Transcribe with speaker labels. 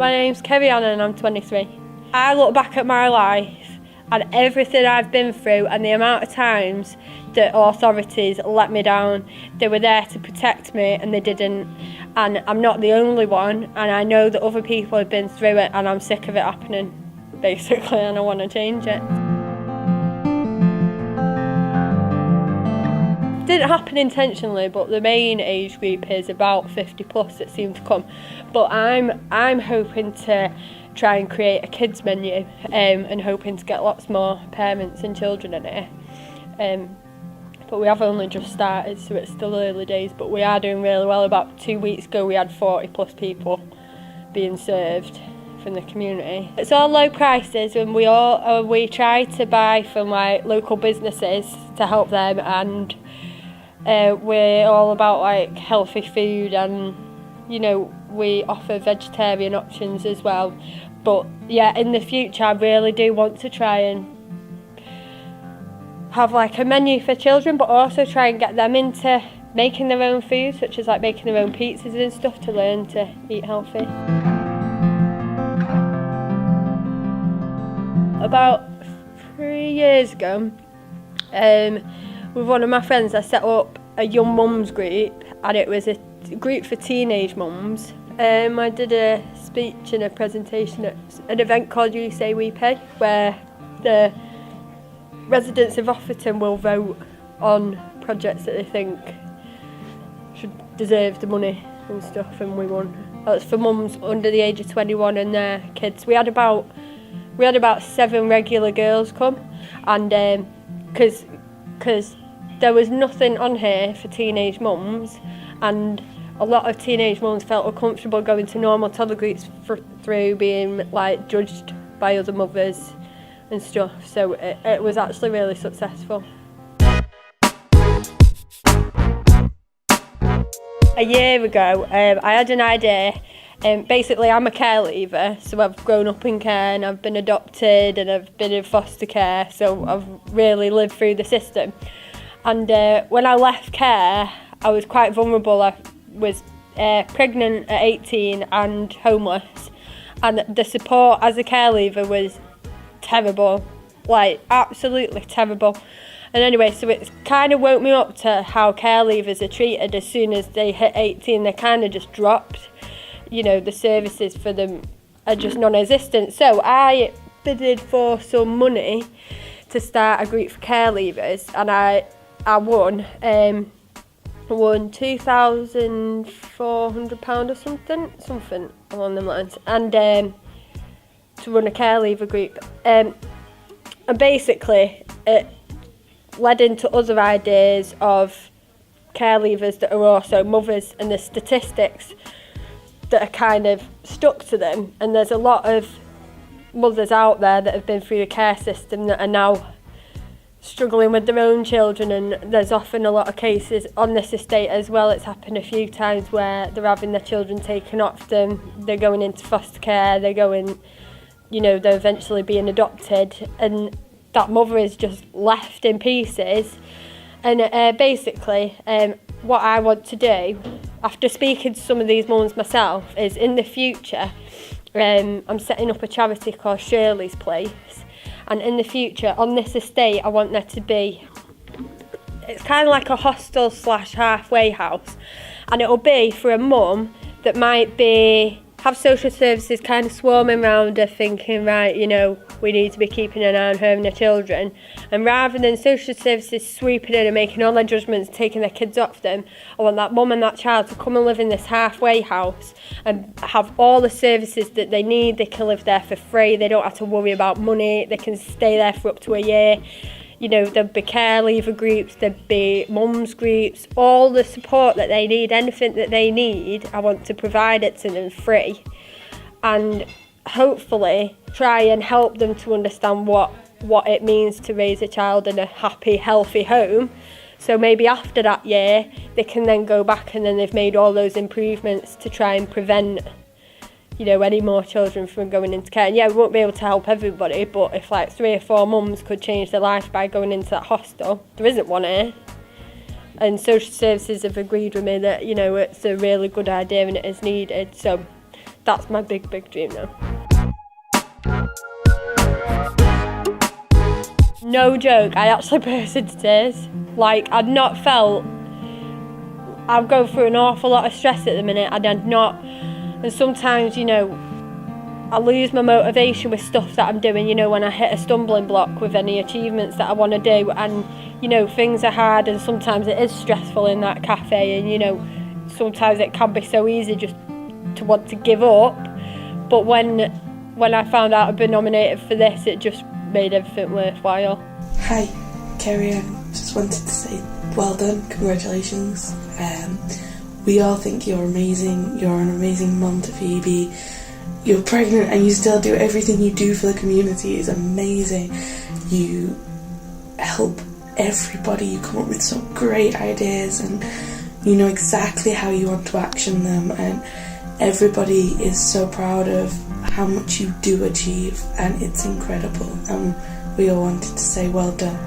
Speaker 1: My name's Kerry-Anne and I'm 23. I look back at my life and everything I've been through and the amount of times that authorities let me down. They were there to protect me and they didn't. And I'm not the only one, and I know that other people have been through it, and I'm sick of it happening, basically, and I want to change it. It didn't happen intentionally, but the main age group is about 50 plus that seem to come. But I'm hoping to try and create a kids menu and hoping to get lots more parents and children in it. But we have only just started, so it's still early days, but we are doing really well. About 2 weeks ago we had 40 plus people being served from the community. It's all low prices, and we try to buy from like local businesses to help them, and we're all about like healthy food, and you know, we offer vegetarian options as well. But yeah, in the future I really do want to try and have like a menu for children, but also try and get them into making their own food, such as like making their own pizzas and stuff, to learn to eat healthy. About 3 years ago, with one of my friends, I set up a young mums group, and it was a group for teenage mums. I did a speech and a presentation at an event called You Say We Pay, where the residents of Offerton will vote on projects that they think should deserve the money and stuff, and we won. That's for mums under the age of 21 and their kids. We had about 7 regular girls come, and because there was nothing on here for teenage mums, and a lot of teenage mums felt uncomfortable going to normal toddler groups through being like judged by other mothers and stuff, so it was actually really successful. A year ago, I had an idea. Basically, I'm a care leaver, so I've grown up in care and I've been adopted and I've been in foster care, so I've really lived through the system. And when I left care, I was quite vulnerable. I was pregnant at 18 and homeless, and the support as a care leaver was terrible, like absolutely terrible. And anyway, so it's kind of woke me up to how care leavers are treated. As soon as they hit 18, they kind of just dropped. You know, the services for them are just non-existent. So I bidded for some money to start a group for care leavers, and I won. I won £2,400 or something along them lines, and to run a care leaver group. And basically it led into other ideas of care leavers that are also mothers, and the statistics that are kind of stuck to them. And there's a lot of mothers out there that have been through the care system that are now struggling with their own children, and there's often a lot of cases on this estate as well. It's happened a few times where they're having their children taken off them, they're going into foster care, they're eventually being adopted, and that mother is just left in pieces. And basically what I want to do, after speaking to some of these mums myself, is in the future I'm setting up a charity called Shirley's Place, and in the future on this estate I want there to be, it's kind of like a hostel / halfway house, and it'll be for a mum that might have social services kind of swarming around her, thinking, right, you know, we need to be keeping an eye on her and her children. And rather than social services swooping in and making all their judgments, taking their kids off them, I want that mum and that child to come and live in this halfway house and have all the services that they need. They can live there for free, they don't have to worry about money, they can stay there for up to a year. You know, there'll be care leaver groups, there'll be mums groups, all the support that they need, anything that they need, I want to provide it to them free. And hopefully try and help them to understand what it means to raise a child in a happy, healthy home. So maybe after that year, they can then go back and then they've made all those improvements to try and prevent, you know, any more children from going into care. And yeah, we won't be able to help everybody, but if like 3 or 4 mums could change their life by going into that hostel, there isn't one here. And social services have agreed with me that, you know, it's a really good idea and it is needed. So That's my big dream now. No joke, I actually burst into tears. Like, I'd not felt... I'm going through an awful lot of stress at the minute, and I'd not... And sometimes, you know, I lose my motivation with stuff that I'm doing, you know, when I hit a stumbling block with any achievements that I want to do. And, you know, things are hard, and sometimes it is stressful in that cafe, and, you know, sometimes it can be so easy just to want to give up. But when I found out I'd been nominated for this, it just made everything worthwhile.
Speaker 2: Hi, Kerry-Anne. Just wanted to say well done, congratulations. We all think you're amazing. You're an amazing mum to Phoebe. You're pregnant and you still do everything you do for the community is amazing. You help everybody. You come up with some great ideas and you know exactly how you want to action them, and everybody is so proud of how much you do achieve, and it's incredible. We all wanted to say well done.